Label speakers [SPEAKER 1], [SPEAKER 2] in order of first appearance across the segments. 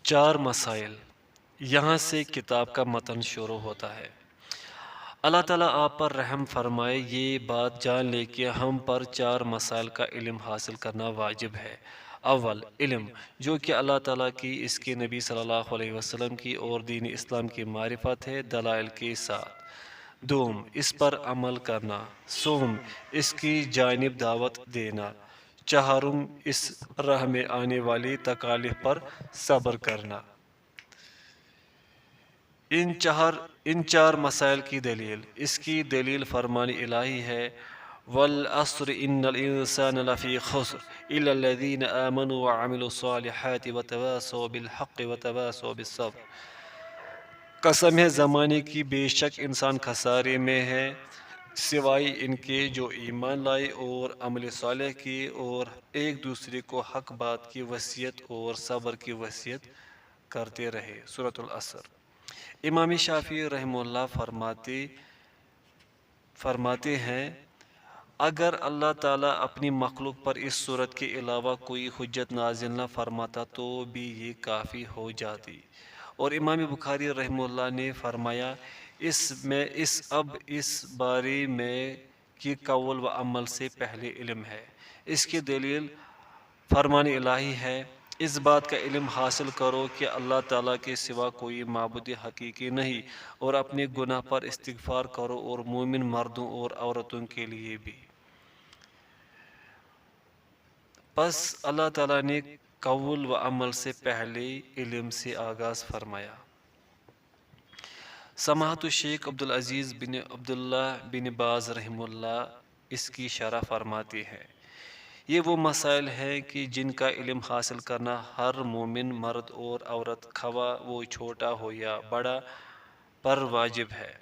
[SPEAKER 1] چار مسائل، یہاں سے کتاب کا متن شروع ہوتا ہے۔ اللہ تعالیٰ آپ پر رحم فرمائے، یہ بات جان لے کہ ہم پر چار مسائل کا علم حاصل کرنا واجب ہے۔ اول، علم جو کہ اللہ تعالیٰ کی، اس کے نبی صلی اللہ علیہ وسلم کی اور دین اسلام کی معرفت ہے دلائل کے ساتھ۔ دوم، اس پر عمل کرنا۔ سوم، اس کی جانب دعوت دینا۔ چہارم، اس راہ میں آنے والی تکالیف پر صبر کرنا۔ ان چار مسائل کی دلیل، اس کی دلیل فرمان الہی ہے، وَالْعَصْرِ إِنَّ الْإِنسَانَ لَفِي خُسْرٍ إِلَّا الَّذِينَ آمَنُوا وَعَمِلُوا الصَّالِحَاتِ وَتَوَاصَوْا بِالْحَقِّ وَتَوَاصَوْا بِالصَّبْرِ۔ قسم ہے زمانے کی، بے شک انسان خسارے میں ہے سوائے ان کے جو ایمان لائے اور عمل صالح کیے اور ایک دوسرے کو حق بات کی وصیت اور صبر کی وصیت کرتے رہے۔ سورۃ العصر۔ امام شافعی رحمہ اللہ فرماتے ہیں، اگر اللہ تعالیٰ اپنی مخلوق پر اس صورت کے علاوہ کوئی حجت نازل نہ فرماتا تو بھی یہ کافی ہو جاتی۔ اور امام بخاری رحمہ اللہ نے فرمایا، اس بارے میں کہ قول و عمل سے پہلے علم ہے، اس کی دلیل فرمان الہی ہے، اس بات کا علم حاصل کرو کہ اللہ تعالیٰ کے سوا کوئی معبود حقیقی نہیں، اور اپنے گناہ پر استغفار کرو اور مومن مردوں اور عورتوں کے لیے بھی۔ پس اللہ تعالیٰ نے قول و عمل سے پہلے علم سے آغاز فرمایا۔ سماحت الشیخ عبدالعزیز بن عبداللہ بن باز رحمہ اللہ اس کی شرح فرماتے ہیں، یہ وہ مسائل ہیں کہ جن کا علم حاصل کرنا ہر مومن مرد اور عورت، خواہ وہ چھوٹا ہو یا بڑا، پر واجب ہے۔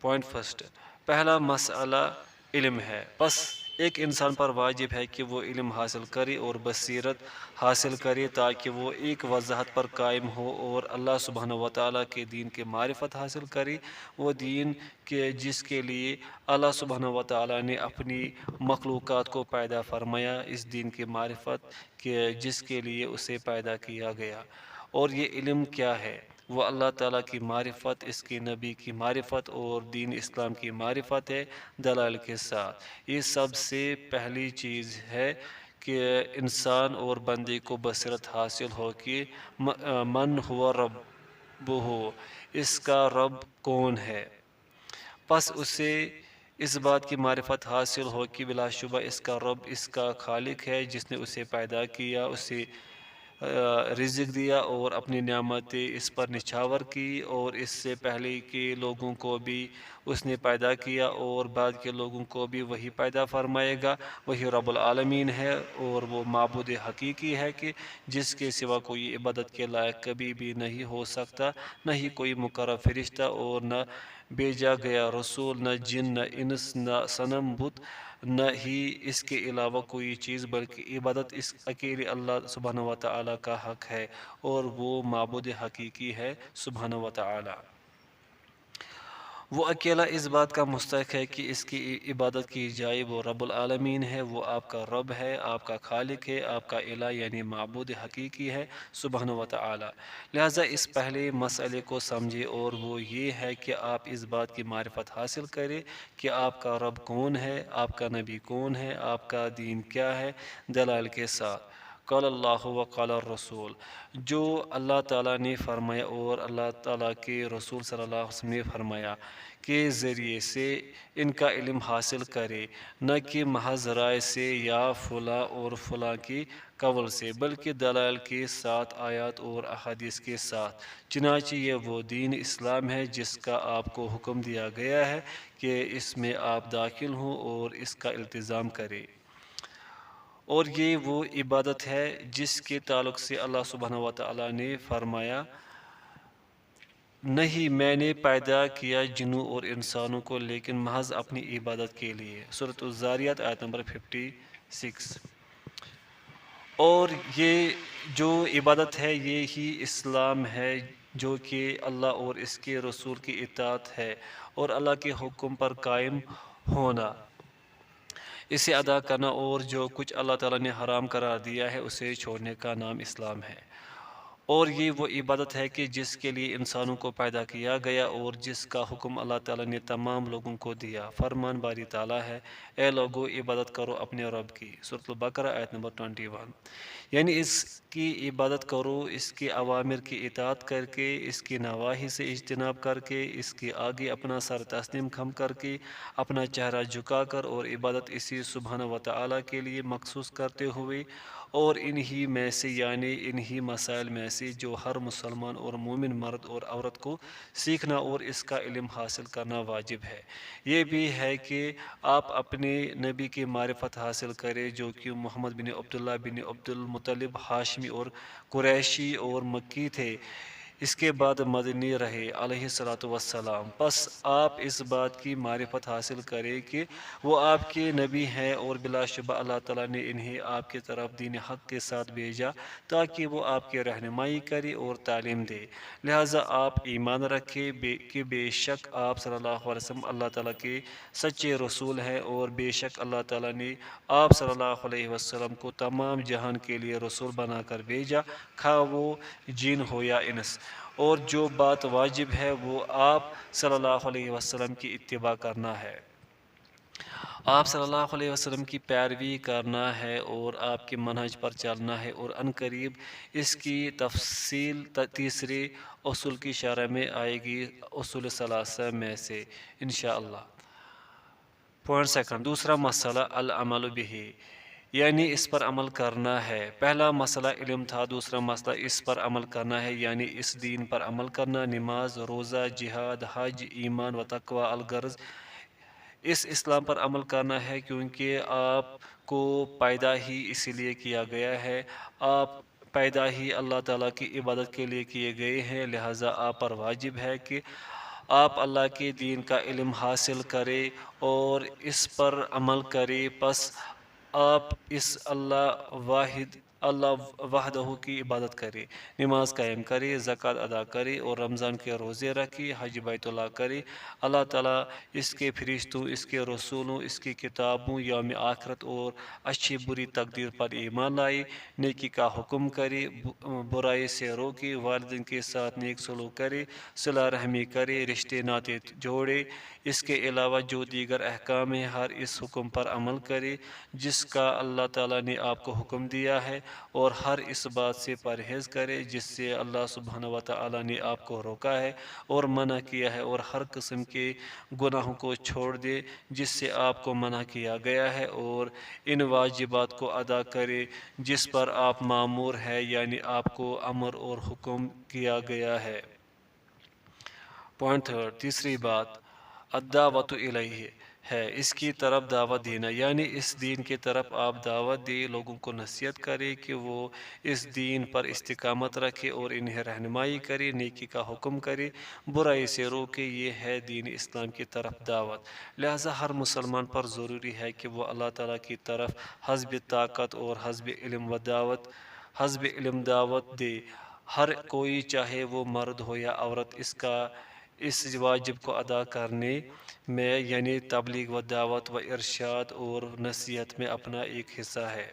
[SPEAKER 1] پوائنٹ فرسٹ، پہلا مسئلہ علم ہے، پس ایک انسان پر واجب ہے کہ وہ علم حاصل کرے اور بصیرت حاصل کرے تاکہ وہ ایک وضاحت پر قائم ہو اور اللہ سبحانہ وتعالیٰ کے دین کی معرفت حاصل کرے، وہ دین کے جس کے لیے اللہ سبحانہ وتعالیٰ نے اپنی مخلوقات کو پیدا فرمایا، اس دین کی معرفت کے جس کے لیے اسے پیدا کیا گیا۔ اور یہ علم کیا ہے؟ وہ اللہ تعالیٰ کی معرفت، اس کے نبی کی معرفت اور دین اسلام کی معرفت ہے دلائل کے ساتھ۔ یہ سب سے پہلی چیز ہے کہ انسان اور بندے کو بصیرت حاصل ہو کہ من ہوا ربہ، اس کا رب کون ہے۔ پس اسے اس بات کی معرفت حاصل ہو کہ بلا شبہ اس کا رب اس کا خالق ہے، جس نے اسے پیدا کیا، اسے رزق دیا اور اپنی نعمتیں اس پر نچھاور کی، اور اس سے پہلے کے لوگوں کو بھی اس نے پیدا کیا اور بعد کے لوگوں کو بھی وہی پیدا فرمائے گا۔ وہی رب العالمین ہے اور وہ معبود حقیقی ہے کہ جس کے سوا کوئی عبادت کے لائق کبھی بھی نہیں ہو سکتا، نہ ہی کوئی مقرب فرشتہ اور نہ بھیجا گیا رسول، نہ جن، نہ انس، نہ صنم بت، نہ ہی اس کے علاوہ کوئی چیز، بلکہ عبادت اس اکیلے اللہ سبحانہ وتعالیٰ کا حق ہے، اور وہ معبود حقیقی ہے سبحانہ وتعالیٰ۔ وہ اکیلا اس بات کا مستحق ہے کہ اس کی عبادت کی جائے، وہ رب العالمین ہے، وہ آپ کا رب ہے، آپ کا خالق ہے، آپ کا الہ یعنی معبود حقیقی ہے سبحانہ وتعالیٰ۔ لہٰذا اس پہلے مسئلے کو سمجھے، اور وہ یہ ہے کہ آپ اس بات کی معرفت حاصل کریں کہ آپ کا رب کون ہے، آپ کا نبی کون ہے، آپ کا دین کیا ہے دلائل کے ساتھ۔ قال اللہ و قال الرسول، جو اللہ تعالیٰ نے فرمایا اور اللہ تعالیٰ کے رسول صلی اللہ علیہ وسلم نے فرمایا کے ذریعے سے ان کا علم حاصل کرے، نہ کہ محض رائے سے یا فلاں اور فلاں کی قول سے، بلکہ دلائل کے ساتھ، آیات اور احادیث کے ساتھ۔ چنانچہ یہ وہ دین اسلام ہے جس کا آپ کو حکم دیا گیا ہے کہ اس میں آپ داخل ہوں اور اس کا التزام کریں، اور یہ وہ عبادت ہے جس کے تعلق سے اللہ سبحانہ وتعالیٰ نے فرمایا، نہیں میں نے پیدا کیا جنوں اور انسانوں کو لیکن محض اپنی عبادت کے لیے۔ سورۃ الذاریات آیت نمبر 56۔ اور یہ جو عبادت ہے یہی اسلام ہے، جو کہ اللہ اور اس کے رسول کی اطاعت ہے اور اللہ کے حکم پر قائم ہونا، اسے ادا کرنا، اور جو کچھ اللہ تعالیٰ نے حرام قرار دیا ہے اسے چھوڑنے کا نام اسلام ہے۔ اور یہ وہ عبادت ہے کہ جس کے لیے انسانوں کو پیدا کیا گیا اور جس کا حکم اللہ تعالیٰ نے تمام لوگوں کو دیا۔ فرمان باری تعالیٰ ہے، اے لوگو عبادت کرو اپنے رب کی۔ سورۃ البقرہ آیت نمبر 21۔ یعنی اس کی عبادت کرو، اس کے اوامر کی اطاعت کر کے، اس کی نواہی سے اجتناب کر کے، اس کے آگے اپنا سر تسلیم خم کر کے، اپنا چہرہ جھکا کر، اور عبادت اسی سبحانہ و تعالیٰ کے لیے مخصوص کرتے ہوئے، اور انہی میں سے یعنی انہی مسائل میں سے جو ہر مسلمان اور مومن مرد اور عورت کو سیکھنا اور اس کا علم حاصل کرنا واجب ہے۔ یہ بھی ہے کہ آپ اپنے نبی کی معرفت حاصل کریں جو کہ محمد بن عبداللہ بن عبد المطلب ہاشمی اور قریشی اور مکی تھے، اس کے بعد مدنی رہے علیہ الصلوۃ والسلام۔ پس آپ اس بات کی معرفت حاصل کریں کہ وہ آپ کے نبی ہیں، اور بلا شبہ اللہ تعالیٰ نے انہیں آپ کی طرف دین حق کے ساتھ بھیجا تاکہ وہ آپ کی رہنمائی کرے اور تعلیم دے۔ لہٰذا آپ ایمان رکھیں کہ بے شک آپ صلی اللہ علیہ وسلم اللہ تعالیٰ کے سچے رسول ہیں، اور بے شک اللہ تعالیٰ نے آپ صلی اللہ علیہ وسلم کو تمام جہان کے لیے رسول بنا کر بھیجا، خواہ وہ جن ہو یا انس۔ اور جو بات واجب ہے وہ آپ صلی اللہ علیہ وسلم کی اتباع کرنا ہے، آپ صلی اللہ علیہ وسلم کی پیروی کرنا ہے اور آپ کے منہج پر چلنا ہے، اور عنقریب اس کی تفصیل تیسرے اصول کی شرح میں آئے گی، اصول ثلاثہ میں سے انشاءاللہ۔ پوائنٹ سیکنڈ، دوسرا مسئلہ العمل بہ، یعنی اس پر عمل کرنا ہے۔ پہلا مسئلہ علم تھا، دوسرا مسئلہ اس پر عمل کرنا ہے، یعنی اس دین پر عمل کرنا، نماز، روزہ، جہاد، حج، ایمان و تقوی، الغرض اس اسلام پر عمل کرنا ہے، کیونکہ آپ کو پیدا ہی اسی لیے کیا گیا ہے، آپ پیدا ہی اللہ تعالیٰ کی عبادت کے لیے کیے گئے ہیں، لہٰذا آپ پر واجب ہے کہ آپ اللہ کے دین کا علم حاصل کریں اور اس پر عمل کریں۔ پس آپ اس اللہ وحدہ کی عبادت کریں، نماز قائم کریں، زکوٰۃ ادا کریں اور رمضان کے روزے رکھیں، حج بیت اللہ کریں، اللہ تعالیٰ، اس کے فرشتوں، اس کے رسولوں، اس کی کتابوں، یوم آخرت اور اچھی بری تقدیر پر ایمان لائے، نیکی کا حکم کرے، برائی سے روکے، والدین کے ساتھ نیک سلوک کرے، صلہ رحمی کرے، رشتے ناطے جوڑے۔ اس کے علاوہ جو دیگر احکام ہیں، ہر اس حکم پر عمل کرے جس کا اللہ تعالیٰ نے آپ کو حکم دیا ہے، اور ہر اس بات سے پرہیز کرے جس سے اللہ سبحانہ و تعالیٰ نے آپ کو روکا ہے اور منع کیا ہے، اور ہر قسم کے گناہوں کو چھوڑ دے جس سے آپ کو منع کیا گیا ہے، اور ان واجبات کو ادا کرے جس پر آپ مامور ہے، یعنی آپ کو امر اور حکم کیا گیا ہے۔ پوائنٹ تھرڈ، تیسری بات الدعوۃ الیہ ہے، اس کی طرف دعوت دینا، یعنی اس دین کی طرف آپ دعوت دیں، لوگوں کو نصیحت کرے کہ وہ اس دین پر استقامت رکھے اور انہیں رہنمائی کرے، نیکی کا حکم کرے، برائی سے روکے، یہ ہے دین اسلام کی طرف دعوت۔ لہٰذا ہر مسلمان پر ضروری ہے کہ وہ اللہ تعالیٰ کی طرف حسب طاقت اور حسب علم دعوت دے۔ ہر کوئی چاہے وہ مرد ہو یا عورت اس واجب کو ادا کرنے میں، یعنی تبلیغ و دعوت و ارشاد اور نصیحت میں اپنا ایک حصہ ہے،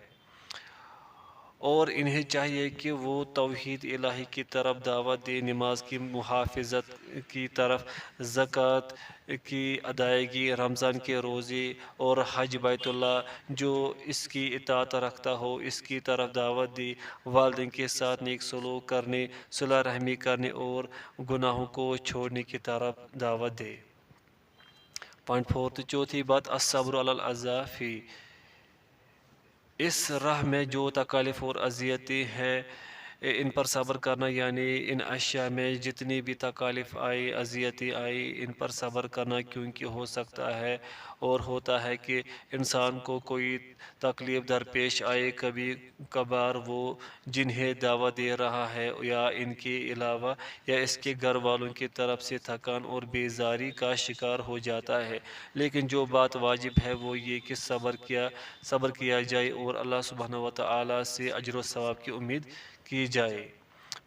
[SPEAKER 1] اور انہیں چاہیے کہ وہ توحید الہی کی طرف دعوت دے، نماز کی محافظت کی طرف، زکوٰۃ کی ادائیگی، رمضان کے روزے اور حج بیت اللہ جو اس کی اطاعت رکھتا ہو اس کی طرف دعوت دے، والدین کے ساتھ نیک سلوک کرنے، صلہ رحمی کرنے اور گناہوں کو چھوڑنے کی طرف دعوت دے۔ پوائنٹ فورتھ، چوتھی بات الصبر علی الاذی فی، اس راہ میں جو تکالیف اور اذیتیں ہیں ان پر صبر کرنا، یعنی ان اشیاء میں جتنی بھی تکالیف آئی، اذیتیں آئی، ان پر صبر کرنا، کیونکہ ہو سکتا ہے اور ہوتا ہے کہ انسان کو کوئی تکلیف درپیش آئے، کبھی کبھار وہ جنہیں دعوت دے رہا ہے یا ان کے علاوہ یا اس کے گھر والوں کی طرف سے تھکان اور بیزاری کا شکار ہو جاتا ہے، لیکن جو بات واجب ہے وہ یہ کہ صبر کیا جائے اور اللہ سبحانہ و تعالیٰ سے اجر و ثواب کی امید کی جائے۔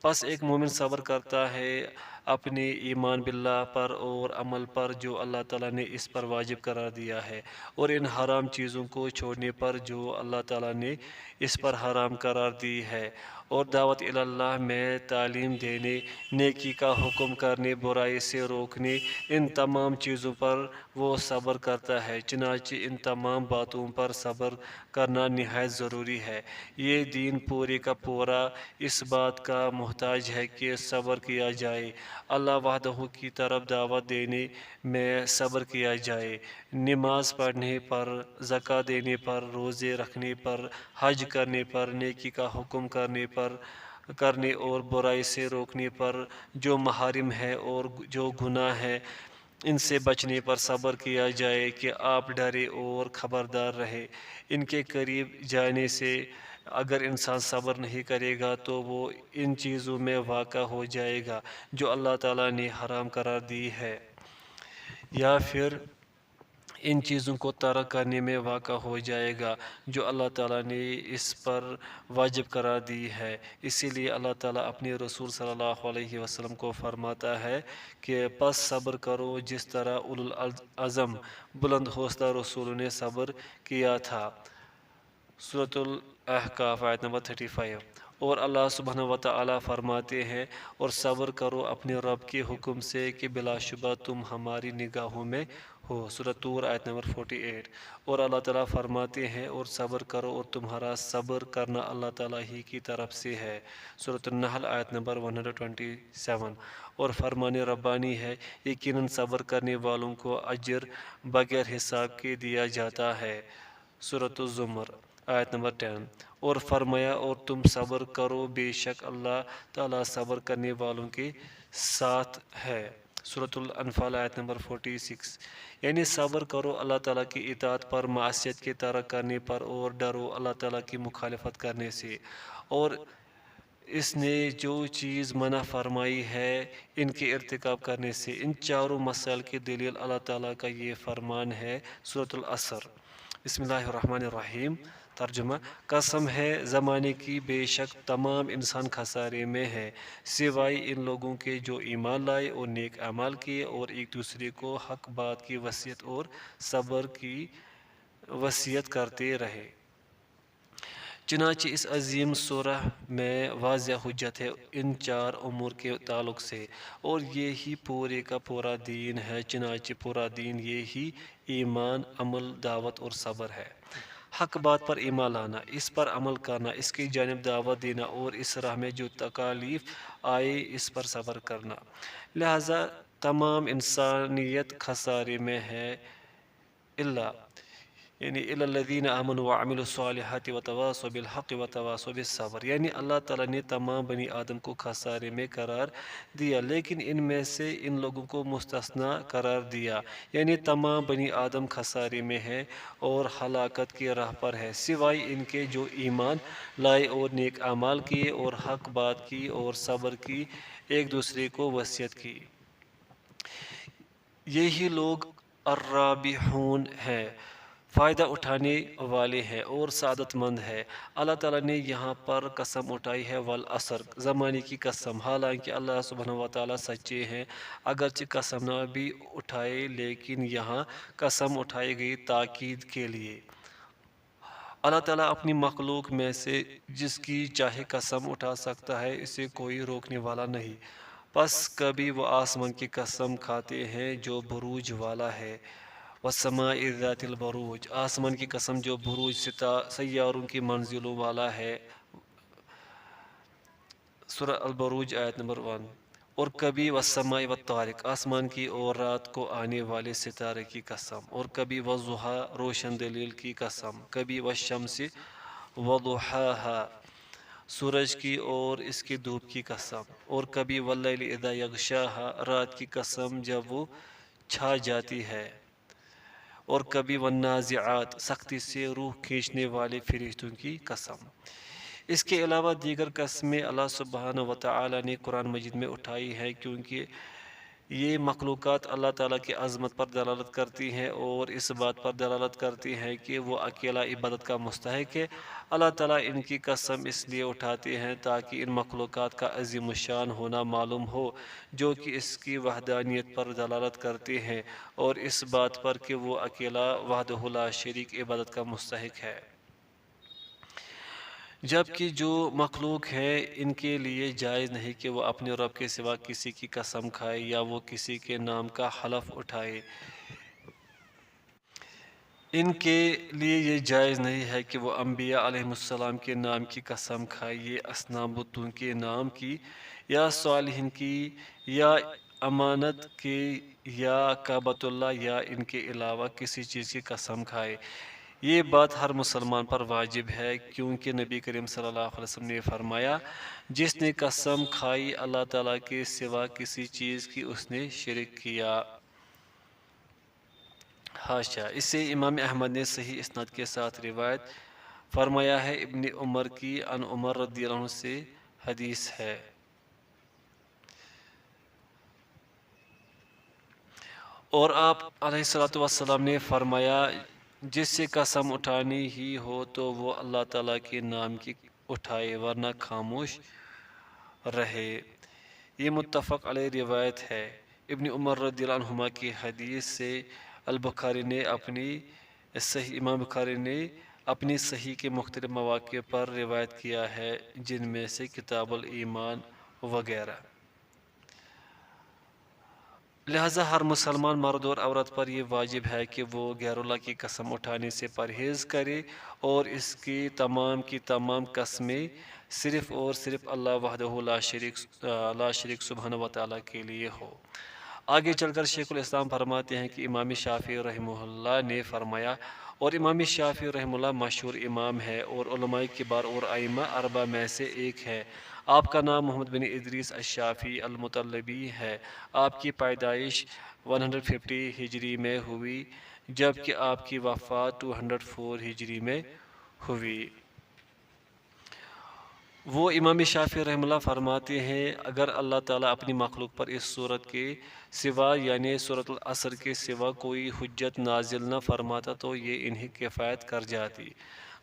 [SPEAKER 1] پس ایک مومن صبر کرتا ہے اپنے ایمان باللہ پر اور عمل پر جو اللہ تعالیٰ نے اس پر واجب قرار دیا ہے، اور ان حرام چیزوں کو چھوڑنے پر جو اللہ تعالیٰ نے اس پر حرام قرار دی ہے، اور دعوت اللہ میں تعلیم دینے، نیکی کا حکم کرنے، برائی سے روکنے، ان تمام چیزوں پر وہ صبر کرتا ہے۔ چنانچہ ان تمام باتوں پر صبر کرنا نہایت ضروری ہے۔ یہ دین پورے کا پورا اس بات کا محتاج ہے کہ صبر کیا جائے، اللہ وحدہ کی طرف دعوت دینے میں صبر کیا جائے، نماز پڑھنے پر، زکوٰۃ دینے پر، روزے رکھنے پر، حج کرنے پر، نیکی کا حکم کرنے اور برائی سے روکنے پر، جو محارم ہے اور جو گناہ ہے ان سے بچنے پر صبر کیا جائے کہ آپ ڈرے اور خبردار رہے۔ ان کے قریب جانے سے اگر انسان صبر نہیں کرے گا تو وہ ان چیزوں میں واقع ہو جائے گا جو اللہ تعالیٰ نے حرام قرار دی ہے، یا پھر ان چیزوں کو ترک کرنے میں واقع ہو جائے گا جو اللہ تعالیٰ نے اس پر واجب قرار دی ہے۔ اسی لیے اللہ تعالیٰ اپنے رسول صلی اللہ علیہ وسلم کو فرماتا ہے کہ پس صبر کرو جس طرح اولو العزم بلند حوصلہ رسولوں نے صبر کیا تھا۔ سورۃ الاحقاف آیت نمبر 35۔ اور اللہ سبحانہ وتعالیٰ فرماتے ہیں، اور صبر کرو اپنے رب کے حکم سے کہ بلا شبہ تم ہماری نگاہوں میں ہو۔ سورۃ طور آیت نمبر 48۔ اور اللہ تعالیٰ فرماتے ہیں، اور صبر کرو اور تمہارا صبر کرنا اللہ تعالیٰ ہی کی طرف سے ہے۔ سورۃ النحل آیت نمبر 127۔ اور فرمان ربانی ہے، یقیناً صبر کرنے والوں کو اجر بغیر حساب کے دیا جاتا ہے۔ سورۃ الزمر آیت نمبر 10۔ اور فرمایا، اور تم صبر کرو بے شک اللہ تعالیٰ صبر کرنے والوں کے ساتھ ہے۔ سورۃ الانفال آیت نمبر 46۔ یعنی صبر کرو اللہ تعالیٰ کی اطاعت پر، معصیت کے ترک کرنے پر، اور ڈرو اللہ تعالیٰ کی مخالفت کرنے سے، اور اس نے جو چیز منع فرمائی ہے ان کے ارتکاب کرنے سے۔ ان چاروں مسائل کی دلیل اللہ تعالیٰ کا یہ فرمان ہے۔ سورۃ العصر۔ بسم اللہ الرحمن الرحیم۔ ترجمہ: قسم ہے زمانے کی، بے شک تمام انسان خسارے میں ہے سوائے ان لوگوں کے جو ایمان لائے اور نیک اعمال کیے اور ایک دوسرے کو حق بات کی وصیت اور صبر کی وصیت کرتے رہے۔ چنانچہ اس عظیم سورہ میں واضح حجت ہے ان چار امور کے تعلق سے، اور یہی پورے کا پورا دین ہے۔ چنانچہ پورا دین یہی ایمان، عمل، دعوت اور صبر ہے۔ حق بات پر ایمان لانا، اس پر عمل کرنا، اس کی جانب دعوت دینا، اور اس راہ میں جو تکالیف آئے اس پر صبر کرنا۔ لہذا تمام انسانیت خسارے میں ہے، یعنی الا الذین آمنوا وعملوا الصالحات وتواصوا بالحق وتواصوا بالصبر، یعنی اللہ تعالیٰ نے تمام بنی آدم کو خسارے میں قرار دیا، لیکن ان میں سے ان لوگوں کو مستثنی قرار دیا، یعنی تمام بنی آدم خسارے میں ہے اور ہلاکت کی راہ پر ہے سوائے ان کے جو ایمان لائے اور نیک اعمال کیے اور حق بات کی اور صبر کی، ایک دوسرے کو وصیت کی۔ یہی لوگ الرابحون ہیں، فائدہ اٹھانے والے ہیں اور سعادت مند ہیں۔ اللہ تعالیٰ نے یہاں پر قسم اٹھائی ہے والعصر، زمانے کی قسم، حالانکہ اللہ سبحانہ وتعالیٰ سچے ہیں۔ اگرچہ قسم نہ بھی اٹھائے لیکن یہاں قسم اٹھائی گئی تاکید کے لیے۔ اللہ تعالیٰ اپنی مخلوق میں سے جس کی چاہے قسم اٹھا سکتا ہے، اسے کوئی روکنے والا نہیں۔ پس کبھی وہ آسمان کی قسم کھاتے ہیں جو بروج والا ہے، والسماء ذات البروج، آسمان کی قسم جو بروج سیاروں کی منزلوں والا ہے۔ سورہ البروج آیت نمبر 1۔ اور کبھی والسماء والطارق، آسمان کی اور رات کو آنے والے ستارے کی قسم، اور کبھی والضحیٰ، روشن دلیل کی قسم، کبھی والشمس وضحاہا، سورج کی اور اس کی دھوپ کی قسم، اور کبھی واللیل اذا یغشاہا، رات کی قسم جب وہ چھا جاتی ہے، اور کبھی والنازعات، سختی سے روح کھینچنے والے فرشتوں کی قسم۔ اس کے علاوہ دیگر قسمیں اللہ سبحانہ وتعالیٰ نے قرآن مجید میں اٹھائی ہیں، کیونکہ یہ مخلوقات اللہ تعالیٰ کی عظمت پر دلالت کرتی ہیں اور اس بات پر دلالت کرتی ہیں کہ وہ اکیلا عبادت کا مستحق ہے۔ اللہ تعالیٰ ان کی قسم اس لیے اٹھاتے ہیں تاکہ ان مخلوقات کا عظیم الشان ہونا معلوم ہو، جو کہ اس کی وحدانیت پر دلالت کرتے ہیں اور اس بات پر کہ وہ اکیلا وحدہ لا شریک عبادت کا مستحق ہے۔ جبکہ جو مخلوق ہے ان کے لیے جائز نہیں کہ وہ اپنے رب کے سوا کسی کی قسم کھائے یا وہ کسی کے نام کا حلف اٹھائے۔ ان کے لیے یہ جائز نہیں ہے کہ وہ انبیاء علیہ السلام کے نام کی قسم کھائے، یہ اصنام بتوں کے نام کی یا صالحین کی یا امانت کے یا کعبۃ اللہ یا ان کے علاوہ کسی چیز کی قسم کھائے۔ یہ بات ہر مسلمان پر واجب ہے، کیونکہ نبی کریم صلی اللہ علیہ وسلم نے فرمایا، جس نے قسم کھائی اللہ تعالیٰ کے سوا کسی چیز کی اس نے شرک کیا۔ حاشا، اس سے امام احمد نے صحیح اسناد کے ساتھ روایت فرمایا ہے۔ ابن عمر کی عن عمر رضی اللہ عنہ سے حدیث ہے۔ اور آپ علیہ السلام نے فرمایا، جس سے قسم اٹھانی ہی ہو تو وہ اللہ تعالیٰ کے نام کی اٹھائے ورنہ خاموش رہے۔ یہ متفق علیہ روایت ہے۔ ابن عمر رضی اللہ عنہما کی حدیث سے امام بخاری نے اپنی صحیح کے مختلف مواقع پر روایت کیا ہے، جن میں سے کتاب الایمان وغیرہ۔ لہذا ہر مسلمان مرد اور عورت پر یہ واجب ہے کہ وہ غیر اللہ کی قسم اٹھانے سے پرہیز کرے اور اس کی تمام قسمیں صرف اور صرف اللہ وحدہ لا شریک سبحانہ و تعالیٰ کے لیے ہو۔ آگے چل کر شیخ الاسلام فرماتے ہیں کہ امام شافعی رحمہ اللہ نے فرمایا، اور امام شافعی رحمہ اللہ مشہور امام ہے اور علماء کبار اور ائمہ اربعہ میں سے ایک ہے۔ آپ کا نام محمد بن ادریس الشافعی المطلبی ہے۔ آپ کی پیدائش 150 ہجری میں ہوئی، جبکہ آپ کی وفات 204 ہجری میں ہوئی۔ وہ امام شافعی رحمہ اللہ فرماتے ہیں، اگر اللہ تعالیٰ اپنی مخلوق پر اس صورت کے سوا یعنی سورۃ العصر کے سوا کوئی حجت نازل نہ فرماتا تو یہ انہیں کفایت کر جاتی۔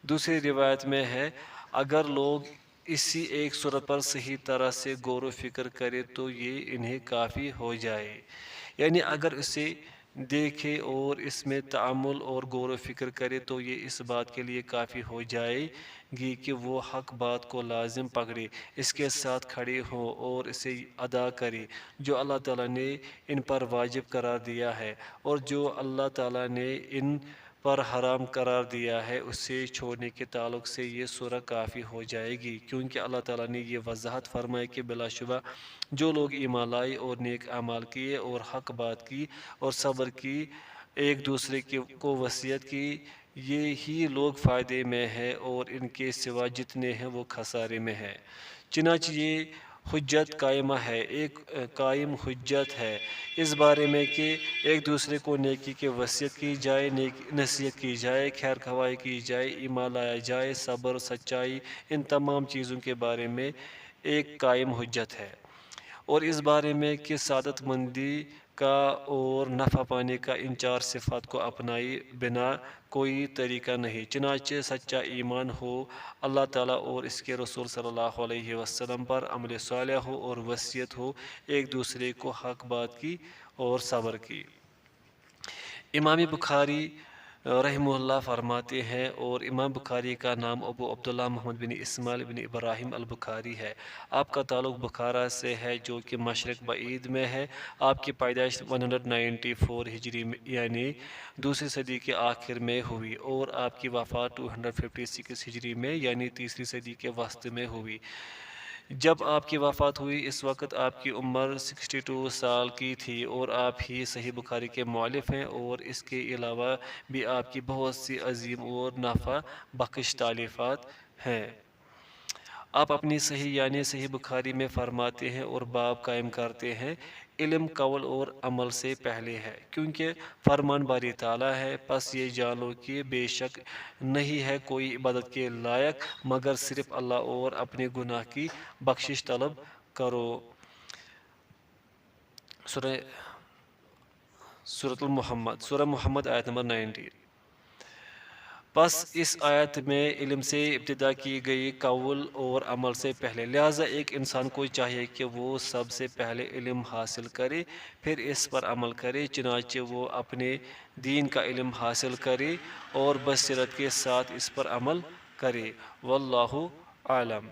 [SPEAKER 1] دوسری روایت میں ہے، اگر لوگ اسی ایک صورت پر صحیح طرح سے غور و فکر کرے تو یہ انہیں کافی ہو جائے، یعنی اگر اسے دیکھے اور اس میں تأمل اور غور و فکر کرے تو یہ اس بات کے لیے کافی ہو جائے گی کہ وہ حق بات کو لازم پکڑے، اس کے ساتھ کھڑے ہوں اور اسے ادا کرے جو اللہ تعالیٰ نے ان پر واجب قرار دیا ہے، اور جو اللہ تعالیٰ نے ان پر حرام قرار دیا ہے اسے چھوڑنے کے تعلق سے یہ سورہ کافی ہو جائے گی، کیونکہ اللہ تعالیٰ نے یہ وضاحت فرمائی کہ بلا شبہ جو لوگ ایمان لائے اور نیک اعمال کیے اور حق بات کی اور صبر کی، ایک دوسرے کو وصیت کی، یہی لوگ فائدے میں ہیں اور ان کے سوا جتنے ہیں وہ خسارے میں ہیں۔ چنانچہ یہ حجت قائمہ ہے، ایک قائم حجت ہے اس بارے میں کہ ایک دوسرے کو نیکی کی وصیت کی جائے، نصیحت کی جائے، خیر خواہی کی جائے، ایمان لایا جائے، صبر، سچائی، ان تمام چیزوں کے بارے میں ایک قائم حجت ہے، اور اس بارے میں کہ سعادت مندی کا اور نفع پانے کا ان چار صفات کو اپنائے بنا کوئی طریقہ نہیں۔ چنانچہ سچا ایمان ہو اللہ تعالیٰ اور اس کے رسول صلی اللہ علیہ وسلم پر، عمل صالح ہو اور وصیت ہو ایک دوسرے کو حق بات کی اور صبر کی۔ امام بخاری رحمہ اللہ فرماتے ہیں، اور امام بخاری کا نام ابو عبداللہ محمد بن اسماعیل بن ابراہیم البخاری ہے۔ آپ کا تعلق بخارا سے ہے جو کہ مشرق بعید میں ہے۔ آپ کی پیدائش 194 ہجری میں یعنی دوسری صدی کے آخر میں ہوئی، اور آپ کی وفات 256 ہجری میں یعنی تیسری صدی کے وسط میں ہوئی۔ جب آپ کی وفات ہوئی اس وقت آپ کی عمر 62 سال کی تھی، اور آپ ہی صحیح بخاری کے مؤلف ہیں، اور اس کے علاوہ بھی آپ کی بہت سی عظیم اور نفع بخش تالیفات ہیں۔ آپ اپنی صحیح یعنی صحیح بخاری میں فرماتے ہیں اور باب قائم کرتے ہیں، علم قول اور عمل سے پہلے ہے، کیونکہ فرمان باری تعالیٰ ہے، پس یہ جان لو کہ بے شک نہیں ہے کوئی عبادت کے لائق مگر صرف اللہ، اور اپنے گناہ کی بخشش طلب کرو۔ سورۃ المحمد، سورہ محمد آیت نمبر 19۔ بس اس آیت میں علم سے ابتدا کی گئی قول اور عمل سے پہلے، لہٰذا ایک انسان کو چاہیے کہ وہ سب سے پہلے علم حاصل کرے، پھر اس پر عمل کرے، چنانچہ وہ اپنے دین کا علم حاصل کرے اور بصیرت کے ساتھ اس پر عمل کرے۔ واللہ عالم۔